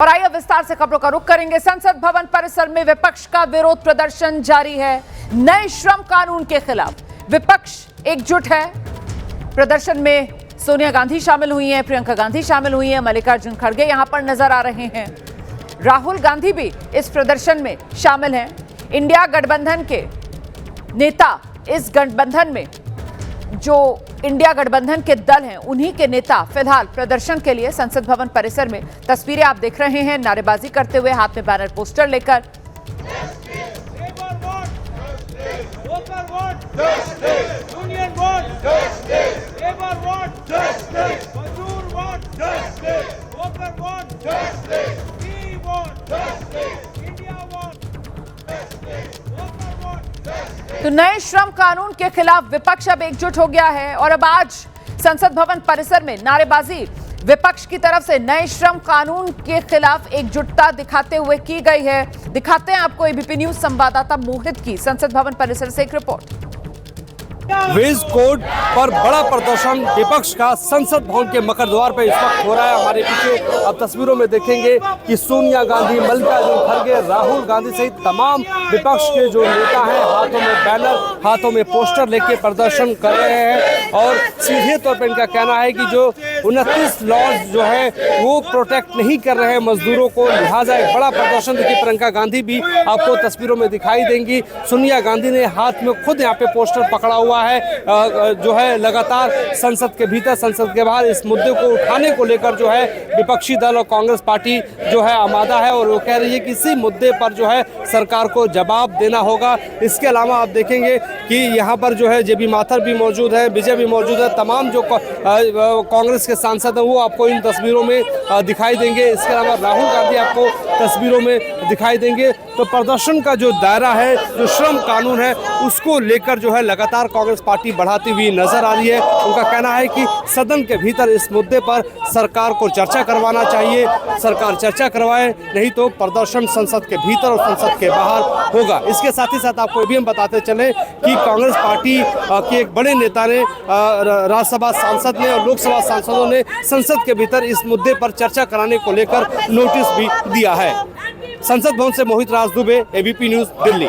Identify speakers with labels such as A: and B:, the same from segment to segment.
A: और आइए विस्तार से खबरों का रुख करेंगे। संसद भवन परिसर में विपक्ष का विरोध प्रदर्शन जारी है। नए श्रम कानून के खिलाफ विपक्ष एकजुट है। प्रदर्शन में सोनिया गांधी शामिल हुई हैं, प्रियंका गांधी शामिल हुई हैं, मल्लिकार्जुन खड़गे यहां पर नजर आ रहे हैं। राहुल गांधी भी इस प्रदर्शन में शामिल हैं। इंडिया गठबंधन के नेता, इस गठबंधन में जो इंडिया गठबंधन के दल हैं, उन्हीं के नेता फिलहाल प्रदर्शन के लिए संसद भवन परिसर में, तस्वीरें आप देख रहे हैं, नारेबाजी करते हुए, हाथ में बैनर पोस्टर लेकर। तो नए श्रम कानून के खिलाफ विपक्ष अब एकजुट हो गया है और अब आज संसद भवन परिसर में नारेबाजी विपक्ष की तरफ से नए श्रम कानून के खिलाफ एकजुटता दिखाते हुए की गई है। दिखाते हैं आपको एबीपी न्यूज संवाददाता मोहित की संसद भवन परिसर से एक रिपोर्ट।
B: वेज कोड पर बड़ा प्रदर्शन विपक्ष का संसद भवन के मकर द्वार पर इस वक्त हो रहा है। हमारे पीछे अब तस्वीरों में देखेंगे कि सोनिया गांधी, मल्लिकार्जुन खड़गे, राहुल गांधी सहित तमाम विपक्ष के जो नेता हैं, हाथों में बैनर, हाथों में पोस्टर लेके प्रदर्शन कर रहे हैं। और सीधे तौर पर इनका कहना है कि जो 29 लॉज जो है वो प्रोटेक्ट नहीं कर रहे हैं मजदूरों को, लिहाजा एक बड़ा प्रदर्शन। देखिए, प्रियंका गांधी भी आपको तस्वीरों में दिखाई देंगी। सोनिया गांधी ने हाथ में खुद यहाँ पे पोस्टर पकड़ा हुआ है, जो है लगातार संसद के भीतर, संसद के बाहर इस मुद्दे को उठाने को लेकर जो है विपक्षी दल और कांग्रेस पार्टी जो है आमादा है और वो कह रही है कि इसी मुद्दे पर जो है सरकार को जवाब देना होगा। इसके अलावा आप देखेंगे कि यहाँ पर जो है जेबी माथर भी मौजूद है, विजय भी मौजूद है, तमाम जो कांग्रेस के सांसद हैं वो आपको इन तस्वीरों में दिखाई देंगे। इसके अलावा राहुल गांधी आपको तस्वीरों में दिखाई देंगे। तो प्रदर्शन का जो दायरा है, जो श्रम कानून है, उसको लेकर जो है लगातार कांग्रेस पार्टी बढ़ाती हुई नजर आ रही है। उनका कहना है कि सदन के भीतर इस मुद्दे पर सरकार को चर्चा करवाना चाहिए, सरकार चर्चा करवाए, नहीं तो प्रदर्शन संसद के भीतर और संसद के बाहर होगा। इसके साथ ही साथ आपको ये भी हम बताते चले कि कांग्रेस पार्टी के एक बड़े नेता ने, राज्यसभा सांसद ने और लोकसभा सांसदों ने संसद के भीतर इस मुद्दे पर चर्चा कराने को लेकर नोटिस भी दिया है। संसद भवन से मोहित राज दुबे, एबीपी न्यूज, दिल्ली।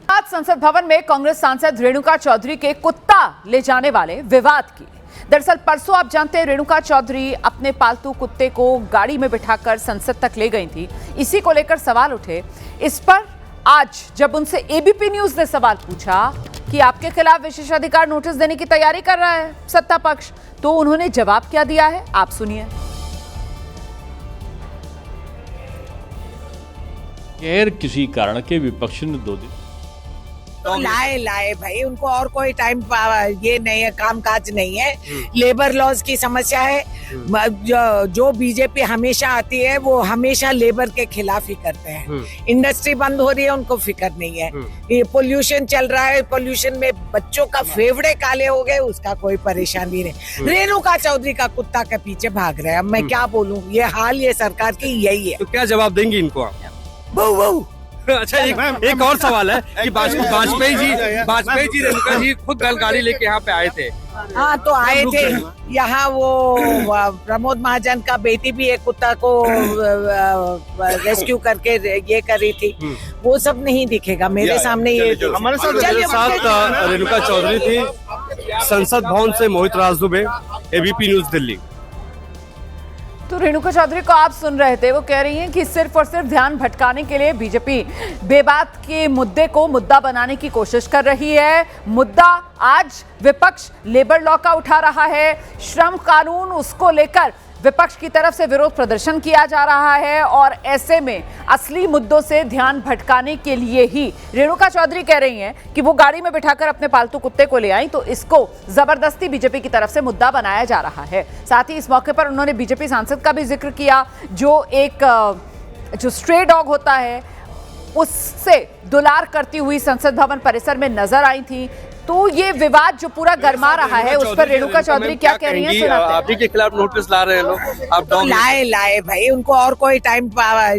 A: आज संसद भवन में कांग्रेस सांसद रेणुका चौधरी के कुत्ता ले जाने वाले विवाद की। दरअसल परसों आप जानते हैं रेणुका चौधरी अपने पालतू कुत्ते को गाड़ी में बिठाकर संसद तक ले गई थी। इसी को लेकर सवाल उठे। इस पर आज जब उनसे एबीपी न्यूज ने सवाल पूछा कि आपके खिलाफ विशेषाधिकार नोटिस देने की तैयारी कर रहा है सत्ता पक्ष, तो उन्होंने जवाब क्या दिया है, आप सुनिए।
C: गैर किसी कारण के विपक्ष ने 2 दिन
D: तो लाए भाई, उनको और कोई टाइम ये नहीं है, काम काज नहीं है। लेबर लॉज की समस्या है। जो बीजेपी हमेशा आती है वो हमेशा लेबर के खिलाफ ही करते हैं। इंडस्ट्री बंद हो रही है, उनको फिक्र नहीं है। ये पोल्यूशन चल रहा है, पोल्यूशन में बच्चों का फेफड़े काले हो गए, उसका कोई परेशानी नहीं। रेणुका चौधरी का कुत्ता के पीछे भाग रहे हैं। अब मैं क्या बोलूं, ये हाल ये सरकार की यही है।
B: तो क्या जवाब देंगी इनको आप?
D: बहु
B: अच्छा, एक और सवाल है कि वाजपेयी जी रेणुका जी खुद बैलगाड़ी लेके यहाँ पे आए थे।
D: हाँ, तो आए थे यहाँ। वो प्रमोद महाजन का बेटी भी एक कुत्ता को रेस्क्यू करके ये करी थी। वो सब नहीं दिखेगा मेरे सामने। ये
B: हमारे साथ रेणुका चौधरी थी। संसद भवन से मोहित राज दुबे, एबीपी न्यूज, दिल्ली।
A: तो रेणुका चौधरी को आप सुन रहे थे, वो कह रही हैं कि सिर्फ और सिर्फ ध्यान भटकाने के लिए बीजेपी बेबात के मुद्दे को मुद्दा बनाने की कोशिश कर रही है। मुद्दा आज विपक्ष लेबर लॉ का उठा रहा है, श्रम कानून, उसको लेकर विपक्ष की तरफ से विरोध प्रदर्शन किया जा रहा है और ऐसे में असली मुद्दों से ध्यान भटकाने के लिए ही रेणुका चौधरी कह रही हैं कि वो गाड़ी में बिठाकर अपने पालतू कुत्ते को ले आई, तो इसको जबरदस्ती बीजेपी की तरफ से मुद्दा बनाया जा रहा है। साथ ही इस मौके पर उन्होंने बीजेपी सांसद का भी जिक्र किया, जो स्ट्रे डॉग होता है उससे दुलार करती हुई संसद भवन परिसर में नजर आई थी। तो ये विवाद जो पूरा गर्मा रहा है उस पर रेणुका चौधरी क्या कह रही हैं, सुनाते हैं।
B: आप ही के खिलाफ नोटिस ला रहे हैं लोग। आप
D: तो लाए भाई, उनको और कोई टाइम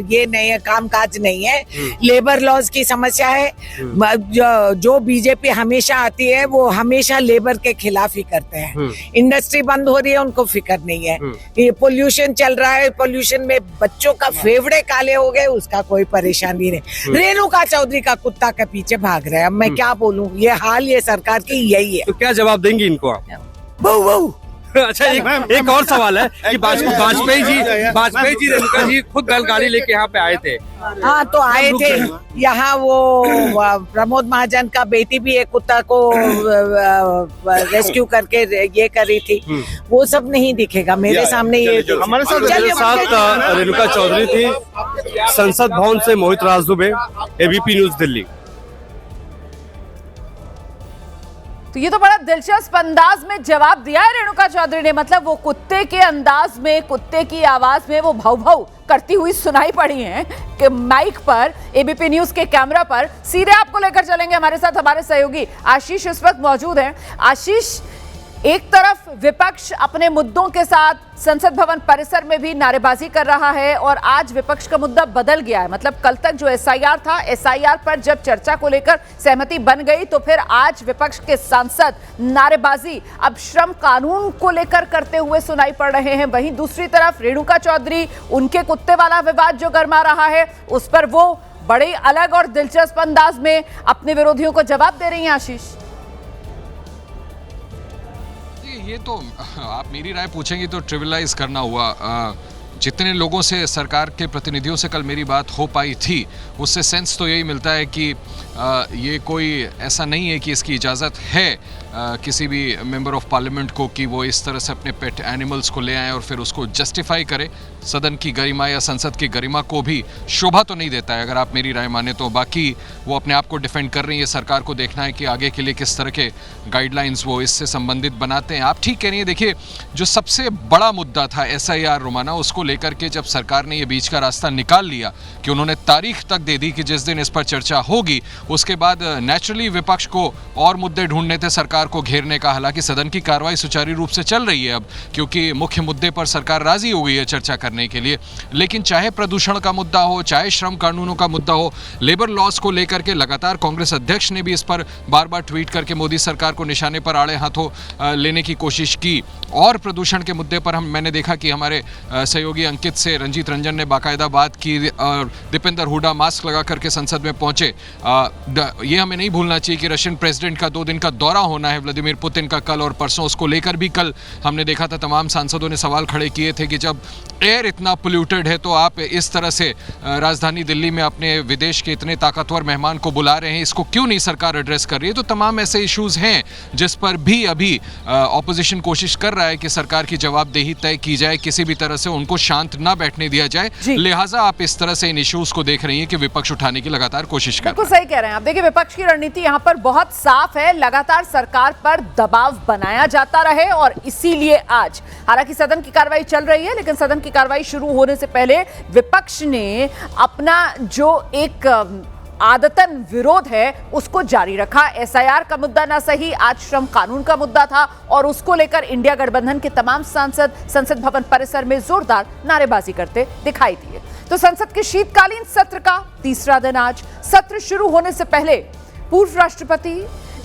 D: ये नहीं है, काम काज नहीं है, लेबर लॉज की समस्या है। जो बीजेपी हमेशा आती है वो हमेशा लेबर के खिलाफ ही करते हैं। इंडस्ट्री बंद हो रही है, उनको फिक्र नहीं है। ये पोल्यूशन चल रहा है, पोल्यूशन में बच्चों का फेफड़े काले हो गए, उसका कोई परेशानी नहीं। रेणुका चौधरी का कुत्ता के पीछे भाग रहे हैं। अब मैं क्या बोलूं, ये हाल ये सरकार की यही है।
B: तो क्या जवाब देंगी इनको आप?
D: बहु बहु।
B: अच्छा, एक और सवाल है कि वाजपेयी जी रेणुका जी खुद बैलगाड़ी लेके यहाँ पे आए थे।
D: हाँ, तो आए थे यहाँ। वो प्रमोद महाजन का बेटी भी एक कुत्ता को रेस्क्यू करके ये करी थी। वो सब नहीं दिखेगा मेरे सामने। ये
B: हमारे साथ रेणुका चौधरी थी, संसद भवन से मोहित राज दुबे, एबीपी न्यूज दिल्ली।
A: तो ये तो बड़ा दिलचस्प अंदाज में जवाब दिया है रेणुका चौधरी ने। मतलब वो कुत्ते के अंदाज में, कुत्ते की आवाज में वो भाव भाव करती हुई सुनाई पड़ी हैं कि माइक पर, एबीपी न्यूज के कैमरा पर। सीधे आपको लेकर चलेंगे, हमारे साथ हमारे सहयोगी आशीष इस वक्त मौजूद हैं। आशीष, एक तरफ विपक्ष अपने मुद्दों के साथ संसद भवन परिसर में भी नारेबाजी कर रहा है और आज विपक्ष का मुद्दा बदल गया है। मतलब कल तक जो एसआईआर था, एसआईआर पर जब चर्चा को लेकर सहमति बन गई तो फिर आज विपक्ष के सांसद नारेबाजी अब श्रम कानून को लेकर करते हुए सुनाई पड़ रहे हैं। वहीं दूसरी तरफ रेणुका चौधरी, उनके कुत्ते वाला विवाद जो गर्मा रहा है उस पर वो बड़े अलग और दिलचस्प अंदाज में अपने विरोधियों को जवाब दे रही हैं। आशीष,
E: ये तो आप मेरी राय पूछेंगे तो ट्रिविलाइज करना हुआ। जितने लोगों से, सरकार के प्रतिनिधियों से कल मेरी बात हो पाई थी, उससे सेंस तो यही मिलता है कि ये कोई ऐसा नहीं है कि इसकी इजाज़त है किसी भी मेंबर ऑफ पार्लियामेंट को कि वो इस तरह से अपने पेट एनिमल्स को ले आए और फिर उसको जस्टिफाई करे। सदन की गरिमा या संसद की गरिमा को भी शोभा तो नहीं देता है, अगर आप मेरी राय माने तो। बाकी वो अपने आप को डिफेंड कर रही है, सरकार को देखना है कि आगे के लिए किस तरह के गाइडलाइंस वो इससे संबंधित बनाते हैं। आप ठीक कह रही हैं। देखिए, जो सबसे बड़ा मुद्दा था एसआईआर रोमाना, उसको लेकर के जब सरकार ने ये बीच का रास्ता निकाल लिया कि उन्होंने तारीख तक दे दी कि जिस दिन इस पर चर्चा होगी, उसके बाद नेचुरली विपक्ष को और मुद्दे ढूंढने थे सरकार को घेरने का। हालांकि सदन की कार्रवाई सुचारू रूप से चल रही है अब, क्योंकि मुख्य मुद्दे पर सरकार राजी हो गई है चर्चा करने के लिए। लेकिन चाहे प्रदूषण का मुद्दा हो, चाहे श्रम कानूनों का मुद्दा हो, लेबर लॉज को लेकर के लगातार कांग्रेस अध्यक्ष ने भी इस पर बार बार ट्वीट करके मोदी सरकार को निशाने पर आड़े हाथों लेने की कोशिश की। और प्रदूषण के मुद्दे पर मैंने देखा कि हमारे सहयोगी अंकित से रंजीत रंजन ने बाकायदा बात की। दीपेंद्र हुड्डा मास्क लगा करके संसद में पहुंचे। ये हमें नहीं भूलना चाहिए कि रशियन प्रेसिडेंट का 2 दिन का दौरा होना है, व्लादिमीर पुतिन का, कल और परसों। उसको लेकर भी कल हमने देखा था तमाम सांसदों ने सवाल खड़े किए थे कि जब एयर इतना पोल्यूटेड है तो आप इस तरह से राजधानी दिल्ली में अपने विदेश के इतने ताकतवर मेहमान को बुला रहे हैं, इसको क्यों नहीं सरकार एड्रेस कर रही है। तो तमाम ऐसे इश्यूज हैं जिस पर भी अभी ऑपोजिशन कोशिश कर रहा है कि सरकार की जवाबदेही तय की जाए, किसी भी तरह से उनको शांत ना बैठने दिया जाए। लिहाजा आप इस तरह से इन इश्यूज को देख रही हैं कि विपक्ष उठाने की लगातार कोशिश कर रहा है।
A: बिल्कुल सही कह रहे हैं आप। देखिए, विपक्ष की रणनीति यहाँ पर बहुत साफ है, लगातार सरकार पर दबाव बनाया जाता रहे और इसीलिए आज, हालांकि सदन की कार्रवाई चल रही है, लेकिन सदन की कार्रवाई शुरू होने से पहले विपक्ष ने अपना जो एक आदतन विरोध है उसको जारी रखा। एसआईआर का मुद्दा ना सही, आज श्रम कानून का मुद्दा था और उसको लेकर इंडिया गठबंधन के तमाम सांसद संसद भवन परिसर में जोरदार नारेबाजी करते दिखाई दिए। तो संसद के शीतकालीन सत्र का तीसरा दिन आज। सत्र शुरू होने से पहले पूर्व राष्ट्रपति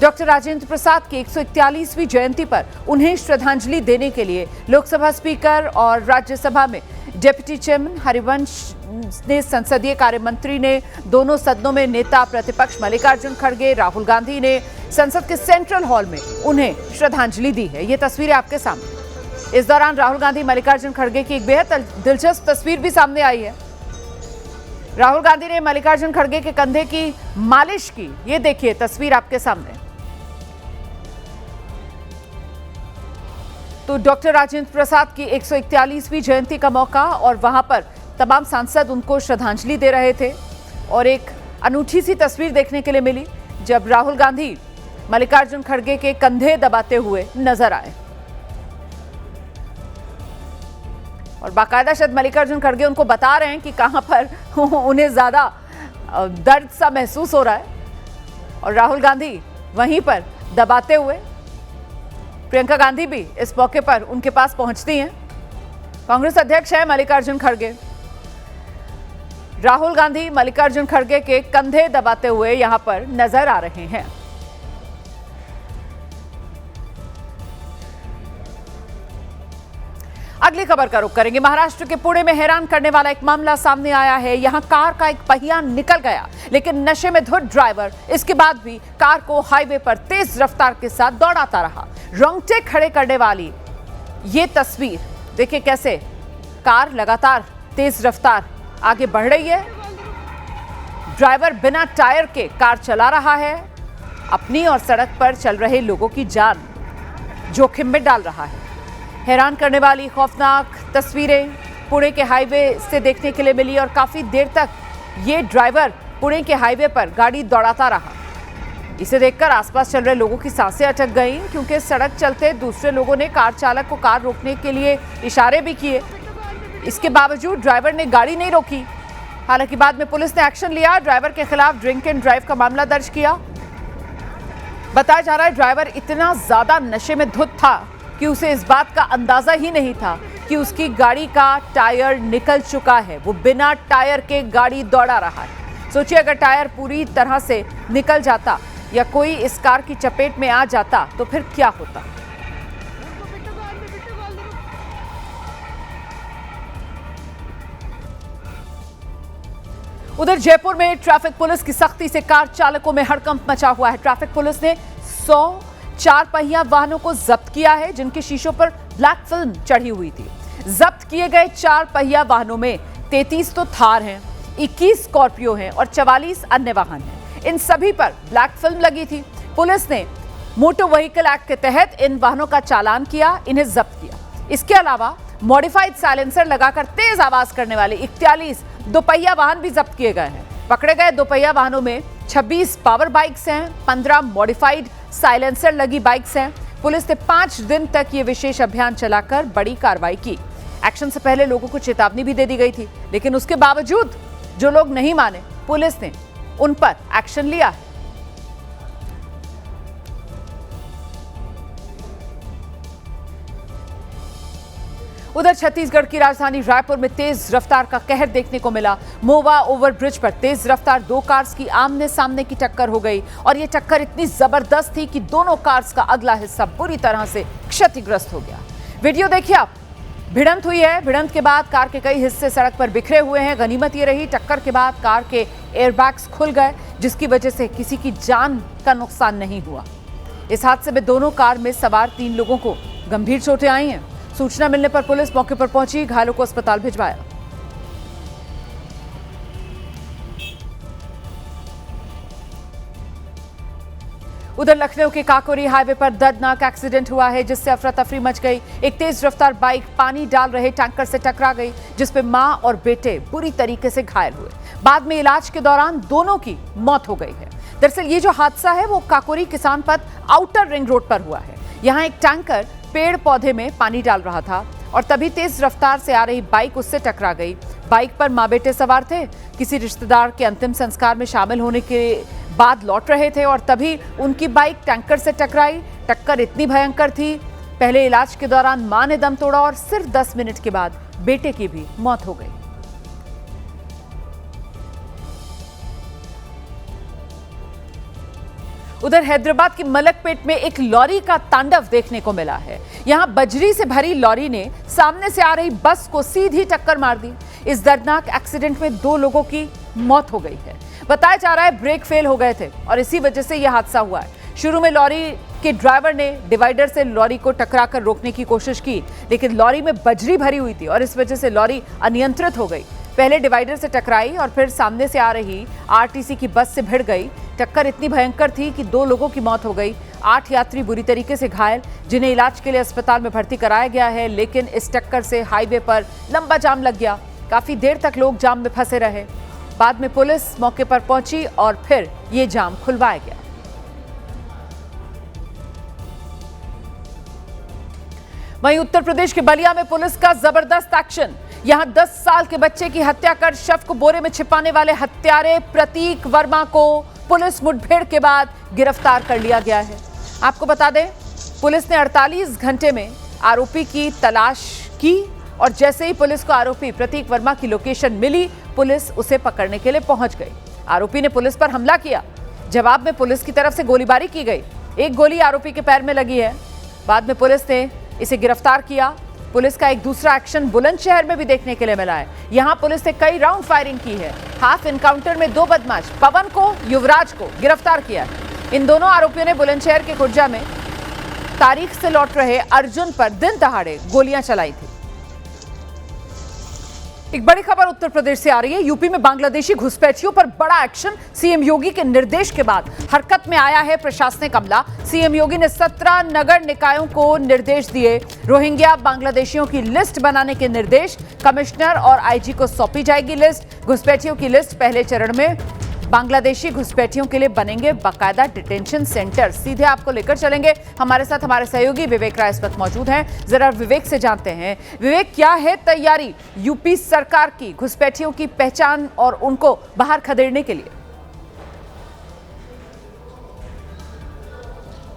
A: डॉक्टर राजेंद्र प्रसाद की 141वीं जयंती पर उन्हें श्रद्धांजलि देने के लिए लोकसभा स्पीकर और राज्यसभा में डिप्टी चेयरमैन हरिवंश ने, संसदीय कार्य मंत्री ने, दोनों सदनों में नेता प्रतिपक्ष मल्लिकार्जुन खड़गे, राहुल गांधी ने संसद के सेंट्रल हॉल में उन्हें श्रद्धांजलि दी है। ये तस्वीरें आपके सामने। इस दौरान राहुल गांधी, मल्लिकार्जुन खड़गे की एक बेहद दिलचस्प तस्वीर भी सामने आई है। राहुल गांधी ने मल्लिकार्जुन खड़गे के कंधे की मालिश की। ये देखिए तस्वीर आपके सामने। तो डॉक्टर राजेंद्र प्रसाद की 141वीं जयंती का मौका और वहां पर तमाम सांसद उनको श्रद्धांजलि दे रहे थे और एक अनूठी सी तस्वीर देखने के लिए मिली जब राहुल गांधी मल्लिकार्जुन खड़गे के कंधे दबाते हुए नजर आए और बाकायदा शायद मल्लिकार्जुन खड़गे उनको बता रहे हैं कि कहां पर उन्हें ज्यादा दर्द सा महसूस हो रहा है और राहुल गांधी वहीं पर दबाते हुए। प्रियंका गांधी भी इस मौके पर उनके पास पहुंचती हैं। कांग्रेस अध्यक्ष है मल्लिकार्जुन खड़गे। राहुल गांधी मल्लिकार्जुन खड़गे के कंधे दबाते हुए यहां पर नजर आ रहे हैं। अगली खबर का रुख करेंगे। महाराष्ट्र के पुणे में हैरान करने वाला एक मामला सामने आया है। यहां कार का एक पहिया निकल गया, लेकिन नशे में धुत ड्राइवर इसके बाद भी कार को हाईवे पर तेज रफ्तार के साथ दौड़ाता रहा। रोंगटे खड़े करने वाली ये तस्वीर देखिए, कैसे कार लगातार तेज रफ्तार आगे बढ़ रही है। ड्राइवर बिना टायर के कार चला रहा है, अपनी और सड़क पर चल रहे लोगों की जान जोखिम में डाल रहा है। हैरान करने वाली खौफनाक तस्वीरें पुणे के हाईवे से देखने के लिए मिली और काफी देर तक ये ड्राइवर पुणे के हाईवे पर गाड़ी दौड़ाता रहा। इसे देखकर आसपास चल रहे लोगों की सांसें अटक गईं, क्योंकि सड़क चलते दूसरे लोगों ने कार चालक को कार रोकने के लिए इशारे भी किए। इसके बावजूद ड्राइवर ने गाड़ी नहीं रोकी। हालांकि बाद में पुलिस ने एक्शन लिया, ड्राइवर के खिलाफ ड्रिंक एंड ड्राइव का मामला दर्ज किया। बताया जा रहा है ड्राइवर इतना ज्यादा नशे में धुत था कि उसे इस बात का अंदाजा ही नहीं था कि उसकी गाड़ी का टायर निकल चुका है। वो बिना टायर के गाड़ी दौड़ा रहा है। सोचिए, अगर टायर पूरी तरह से निकल जाता या कोई इस कार की चपेट में आ जाता तो फिर क्या होता। उधर जयपुर में ट्रैफिक पुलिस की सख्ती से कार चालकों में हड़कंप मचा हुआ है। ट्रैफिक पुलिस ने 100 चार पहिया वाहनों को जब्त किया है, जिनके शीशों पर ब्लैक फिल्म चढ़ी हुई थी। जब्त किए गए 4 पहिया वाहनों में 33 तो थार हैं, 21 स्कॉर्पियो हैं और 44 अन्य वाहन हैं। इन सभी पर ब्लैक फिल्म लगी थी। पुलिस ने मोटर व्हीकल एक्ट के तहत इन वाहनों का चालान किया, इन्हें जब्त किया। इसके अलावा मॉडिफाइड साइलेंसर लगाकर तेज आवाज करने वाले 41 दोपहिया वाहन भी जब्त किए गए हैं। पकड़े गए दोपहिया वाहनों में 26 पावर बाइक्स हैं, 15 मॉडिफाइड साइलेंसर लगी बाइक्स हैं। पुलिस ने 5 दिन तक ये विशेष अभियान चलाकर बड़ी कार्रवाई की। एक्शन से पहले लोगों को चेतावनी भी दे दी गई थी, लेकिन उसके बावजूद जो लोग नहीं माने, पुलिस ने उन पर एक्शन लिया है। उधर छत्तीसगढ़ की राजधानी रायपुर में तेज रफ्तार का कहर देखने को मिला। मोवा ओवरब्रिज पर तेज रफ्तार 2 कार्स की आमने सामने की टक्कर हो गई और यह टक्कर इतनी जबरदस्त थी कि दोनों कार्स का अगला हिस्सा बुरी तरह से क्षतिग्रस्त हो गया। वीडियो देखिए आप। भिड़ंत हुई है। भिड़ंत के बाद कार के कई हिस्से सड़क पर बिखरे हुए हैं। गनीमत ये रही, टक्कर के बाद कार के एयरबैग्स खुल गए, जिसकी वजह से किसी की जान का नुकसान नहीं हुआ। इस हादसे में दोनों कार में सवार 3 लोगों को गंभीर चोटें आई हैं। सूचना मिलने पर पुलिस मौके पर पहुंची, घायलों को अस्पताल भिजवाया। उधर लखनऊ के काकोरी हाईवे पर दर्दनाक एक्सीडेंट हुआ है, जिससे अफरा तफरी मच गई। एक तेज रफ्तार बाइक पानी डाल रहे टैंकर से टकरा गई, जिसपे मां और बेटे बुरी तरीके से घायल हुए। बाद में इलाज के दौरान दोनों की मौत हो गई है। दरअसल ये जो हादसा है वो काकोरी किसान पथ आउटर रिंग रोड पर हुआ है। यहाँ एक टैंकर पेड़ पौधे में पानी डाल रहा था और तभी तेज रफ्तार से आ रही बाइक उससे टकरा गई। बाइक पर मां बेटे सवार थे, किसी रिश्तेदार के अंतिम संस्कार में शामिल होने के बाद लौट रहे थे और तभी उनकी बाइक टैंकर से टकराई। टक्कर इतनी भयंकर थी, पहले इलाज के दौरान मां ने दम तोड़ा और सिर्फ 10 मिनट के बाद बेटे की भी मौत हो गई। उधर हैदराबाद की मलकपेट में एक लॉरी का तांडव देखने को मिला है। यहां बजरी से भरी लॉरी ने सामने से आ रही बस को सीधी टक्कर मार दी। इस दर्दनाक एक्सीडेंट में 2 लोगों की मौत हो गई है। बताया जा रहा है ब्रेक फेल हो गए थे और इसी वजह से यह हादसा हुआ है। शुरू में लॉरी के ड्राइवर ने डिवाइडर से लॉरी को टकराकर रोकने की कोशिश की, लेकिन लॉरी में बजरी भरी हुई थी और इस वजह से लॉरी अनियंत्रित हो गई। पहले डिवाइडर से टकराई और फिर सामने से आ रही आरटीसी की बस से भिड़ गई। टक्कर इतनी भयंकर थी कि 2 लोगों की मौत हो गई। 8 यात्री बुरी तरीके से घायल, जिन्हें इलाज के लिए अस्पताल में भर्ती कराया गया है। लेकिन इस टक्कर से हाईवे पर लंबा जाम लग गया। काफी देर तक लोग जाम में फंसे रहे। बाद में पुलिस मौके पर पहुंची और फिर ये जाम खुलवाया गया। वहीं उत्तर प्रदेश के बलिया में पुलिस का जबरदस्त एक्शन। यहां 10 साल के बच्चे की हत्या कर शव को बोरे में छिपाने वाले हत्यारे प्रतीक वर्मा को पुलिस मुठभेड़ के बाद गिरफ्तार कर लिया गया है। आपको बता दें, पुलिस ने 48 घंटे में आरोपी की तलाश की और जैसे ही पुलिस को आरोपी प्रतीक वर्मा की लोकेशन मिली, पुलिस उसे पकड़ने के लिए पहुंच गई। आरोपी ने पुलिस पर हमला किया। जवाब में पुलिस की तरफ से गोलीबारी की गई। एक गोली आरोपी के पैर में लगी है। बाद में पुलिस ने इसे गिरफ्तार किया। पुलिस का एक दूसरा एक्शन बुलंदशहर में भी देखने के लिए मिला है। यहां पुलिस ने कई राउंड फायरिंग की है। हाफ इनकाउंटर में 2 बदमाश पवन को, युवराज को गिरफ्तार किया है। इन दोनों आरोपियों ने बुलंदशहर के खुर्जा में तारीख से लौट रहे अर्जुन पर दिन दहाड़े गोलियां चलाई थी। एक बड़ी खबर उत्तर प्रदेश से आ रही है। यूपी में बांग्लादेशी घुसपैठियों पर बड़ा एक्शन। सीएम योगी के निर्देश के बाद हरकत में आया है प्रशासनिक अमला। सीएम योगी ने 17 नगर निकायों को निर्देश दिए। रोहिंग्या बांग्लादेशियों की लिस्ट बनाने के निर्देश। कमिश्नर और आईजी को सौंपी जाएगी लिस्ट। घुसपैठियों की लिस्ट पहले चरण में बांग्लादेशी घुसपैठियों के लिए बनेंगे बाकायदा डिटेंशन सेंटर। सीधे आपको लेकर चलेंगे। हमारे साथ हमारे सहयोगी विवेक राय इस वक्त मौजूद हैं। जरा विवेक से जानते हैं, विवेक, क्या है तैयारी यूपी सरकार की घुसपैठियों की पहचान और उनको बाहर खदेड़ने के लिए?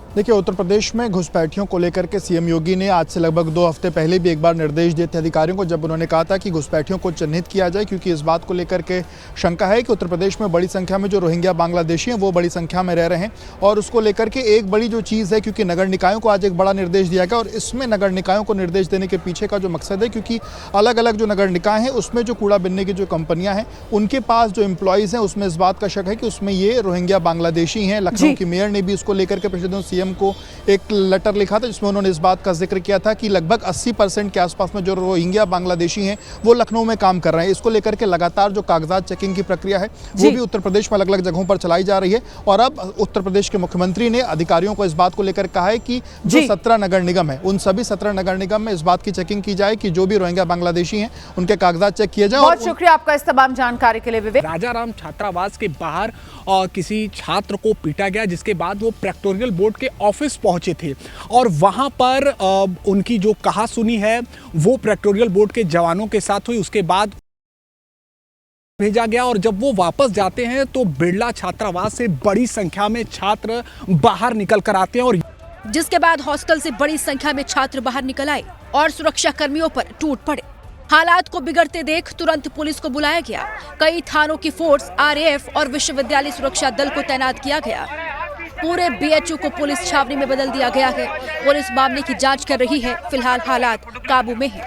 F: देखिए, उत्तर प्रदेश में घुसपैठियों को लेकर के सीएम योगी ने आज से लगभग 2 हफ्ते पहले भी एक बार निर्देश दिए थे अधिकारियों को, जब उन्होंने कहा था कि घुसपैठियों को चिन्हित किया जाए, क्योंकि इस बात को लेकर के शंका है कि उत्तर प्रदेश में बड़ी संख्या में जो रोहिंग्या बांग्लादेशी हैं वो बड़ी संख्या में रह रहे हैं। और उसको लेकर के एक बड़ी जो चीज़ है, क्योंकि नगर निकायों को आज एक बड़ा निर्देश दिया गया और इसमें नगर निकायों को निर्देश देने के पीछे का जो मकसद है, क्योंकि अलग अलग जो नगर निकाय हैं उसमें जो कूड़ा बिनने की जो कंपनियां हैं उनके पास जो एम्प्लॉयज़ हैं उसमें इस बात का शक है कि उसमें ये रोहिंग्या बांग्लादेशी हैं। लखनऊ की मेयर ने भी इसको लेकर के पिछले दिनों सीएम को एक लेटर लिखा था, जिसमें उन्होंने इस बात का जिक्र किया था कि लगभग 80% के आसपास में जो रोहिंग्या बांग्लादेशी हैं वो लखनऊ में काम कर रहे हैं। इसको लेकर के लगातार जो कागजात चेकिंग की प्रक्रिया है वो भी उत्तर प्रदेश में अलग अलग जगहों पर चलाई जा रही है। और अब उत्तर प्रदेश के मुख्यमंत्री ने अधिकारियों को इस बात को लेकर कहा है कि जो 17 नगर निगम है उन सभी 17 नगर निगम में इस बात की चेकिंग की जाए कि जो भी रोहिंग्या बांग्लादेशी हैं उनके कागजात चेक किए जाए।
A: बहुत शुक्रिया आपका इस तमाम जानकारी के लिए विवेक।
G: राजाराम छात्रावास के बाहर किसी छात्र को पीटा गया, जिसके बाद वो प्रेक्टोरियल बोर्ड के ऑफिस पहुंचे थे और वहां पर उनकी जो कहासुनी है वो प्रेक्टोरियल बोर्ड के जवानों के साथ हुई। उसके बाद भेजा गया और जब वो वापस जाते हैं तो बिरला छात्रावास से बड़ी संख्या में छात्र बाहर निकल कर आते हैं और
H: जिसके बाद हॉस्टल से बड़ी संख्या में छात्र बाहर निकल आए और सुरक्षा कर्मियों पर टूट पड़े। हालात को बिगड़ते देख तुरंत पुलिस को बुलाया गया। कई थानों की फोर्स, आरएएफ और विश्वविद्यालय सुरक्षा दल को तैनात किया गया। पूरे बीएचयू को पुलिस छावनी में बदल दिया गया है। पुलिस मामले की जांच कर रही है। फिलहाल हालात काबू में हैं।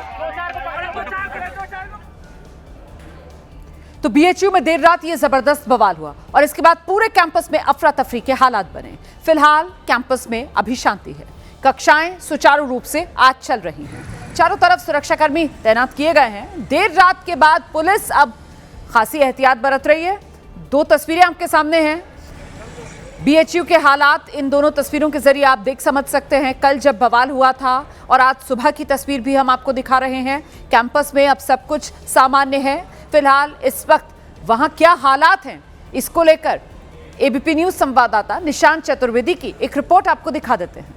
A: तो बीएचयू में देर रात ये जबरदस्त बवाल हुआ और इसके बाद पूरे कैंपस में अफरा तफरी के हालात बने। फिलहाल कैंपस में अभी शांति है। कक्षाएं सुचारू रूप से आज चल रही हैं। चारों तरफ सुरक्षाकर्मी तैनात किए गए हैं। देर रात के बाद पुलिस अब खासी एहतियात बरत रही है। 2 तस्वीरें आपके सामने हैं। बीएचयू के हालात इन दोनों तस्वीरों के जरिए आप देख समझ सकते हैं। कल जब बवाल हुआ था और आज सुबह की तस्वीर भी हम आपको दिखा रहे हैं। कैंपस में अब सब कुछ सामान्य है। फिलहाल इस वक्त वहां क्या हालात हैं, इसको लेकर एबीपी न्यूज संवाददाता निशांत चतुर्वेदी की एक रिपोर्ट आपको दिखा देते हैं।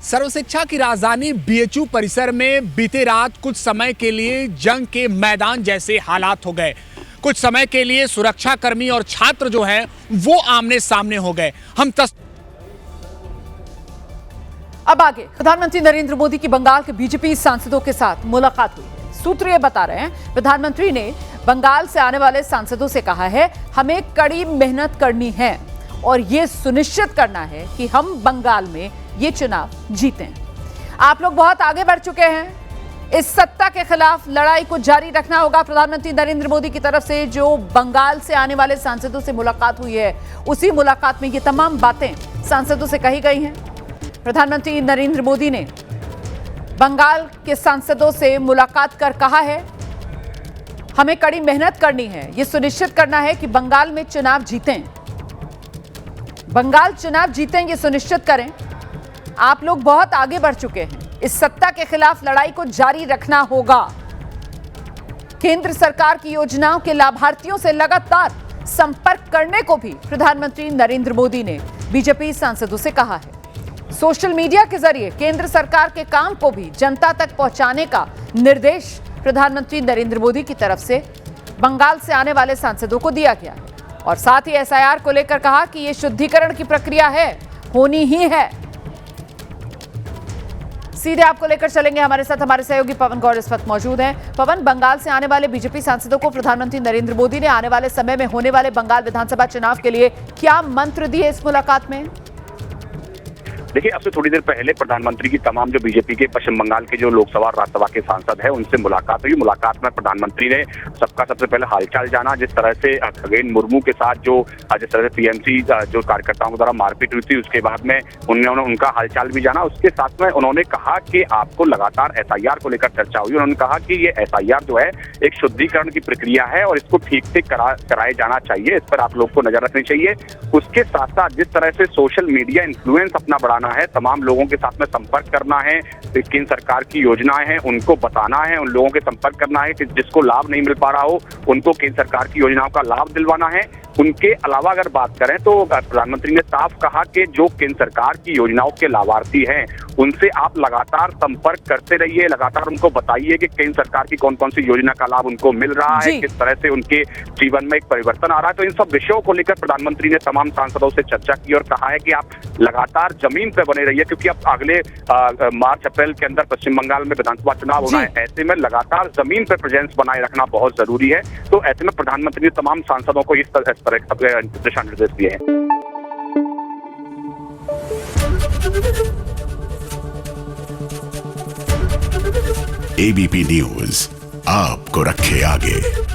G: सर्वशिक्षा की राजधानी बीएचयू परिसर में बीते रात कुछ समय के लिए जंग के मैदान जैसे हालात हो गए। कुछ समय के लिए सुरक्षा कर्मी और छात्र जो हैं वो आमने सामने हो गए।
A: अब आगे प्रधानमंत्री नरेंद्र मोदी की बंगाल के बीजेपी सांसदों के साथ मुलाकात हुई। सूत्र ये बता रहे हैं, प्रधानमंत्री ने बंगाल से आने वाले सांसदों से कहा है हमें कड़ी मेहनत करनी है और ये सुनिश्चित करना है कि हम बंगाल में ये चुनाव जीतें। आप लोग बहुत आगे बढ़ चुके हैं। इस सत्ता के खिलाफ लड़ाई को जारी रखना होगा। प्रधानमंत्री नरेंद्र मोदी की तरफ से जो बंगाल से आने वाले सांसदों से मुलाकात हुई है, उसी मुलाकात में ये तमाम बातें सांसदों से कही गई हैं। प्रधानमंत्री नरेंद्र मोदी ने बंगाल के सांसदों से मुलाकात कर कहा है हमें कड़ी मेहनत करनी है, ये सुनिश्चित करना है कि बंगाल में चुनाव जीतें। बंगाल चुनाव जीतें ये सुनिश्चित करें। आप लोग बहुत आगे बढ़ चुके हैं। इस सत्ता के खिलाफ लड़ाई को जारी रखना होगा। केंद्र सरकार की योजनाओं के लाभार्थियों से लगातार संपर्क करने को भी प्रधानमंत्री नरेंद्र मोदी ने बीजेपी सांसदों से कहा है। सोशल मीडिया के जरिए केंद्र सरकार के काम को भी जनता तक पहुंचाने का निर्देश प्रधानमंत्री नरेंद्र मोदी की तरफ से बंगाल से आने वाले सांसदों को दिया गया है। और साथ ही एसआईआर को लेकर कहा कि यह शुद्धिकरण की प्रक्रिया है होनी ही है। सीधे आपको लेकर चलेंगे, हमारे साथ हमारे सहयोगी पवन गौड़ इस वक्त मौजूद हैं। पवन, बंगाल से आने वाले बीजेपी सांसदों को प्रधानमंत्री नरेंद्र मोदी ने आने वाले समय में होने वाले बंगाल विधानसभा चुनाव के लिए क्या मंत्र दिए इस मुलाकात में?
I: देखिए, अब से थोड़ी देर पहले प्रधानमंत्री की तमाम जो बीजेपी के पश्चिम बंगाल के जो लोकसभा और राज्यसभा के सांसद हैं उनसे मुलाकात हुई। मुलाकात में प्रधानमंत्री ने सबका सबसे पहले हालचाल जाना। जिस तरह से खगेन मुर्मू के साथ जिस तरह से टीएमसी जो कार्यकर्ताओं के द्वारा मारपीट हुई थी, उसके बाद में उन्होंने उनका हालचाल भी जाना। उसके साथ में उन्होंने कहा कि आपको लगातार एसआईआर को लेकर चर्चा हुई। उन्होंने कहा कि ये एसआईआर जो है एक शुद्धिकरण की प्रक्रिया है और इसको ठीक से कराया जाना चाहिए, इस पर आप लोग को नजर रखनी चाहिए। उसके साथ साथ जिस तरह से सोशल मीडिया इन्फ्लुएंस अपना बढ़ाना है, तमाम लोगों के साथ में संपर्क करना है, केंद्र सरकार की योजनाएं हैं उनको बताना है, उन लोगों के संपर्क करना है कि जिसको लाभ नहीं मिल पा रहा हो उनको केंद्र सरकार की योजनाओं का लाभ दिलवाना है। उनके अलावा अगर बात करें तो प्रधानमंत्री ने साफ कहा कि जो केंद्र सरकार की योजनाओं के लाभार्थी हैं उनसे आप लगातार संपर्क करते रहिए, लगातार उनको बताइए कि केंद्र सरकार की कौन कौन सी योजना का लाभ उनको मिल रहा है, किस तरह से उनके जीवन में एक परिवर्तन आ रहा है। तो इन सब विषयों को लेकर प्रधानमंत्री ने तमाम सांसदों से चर्चा की और कहा है कि आप लगातार जमीन पर बने रहिए, क्योंकि अब अगले मार्च अप्रैल के अंदर पश्चिम बंगाल में विधानसभा चुनाव होना है। ऐसे में लगातार जमीन पर प्रेजेंस बनाए रखना बहुत जरूरी है। तो ऐसे में प्रधानमंत्री ने तमाम सांसदों को इस तरह दिशा निर्देश दिए हैं।
J: एबीपी न्यूज आपको रखे आगे।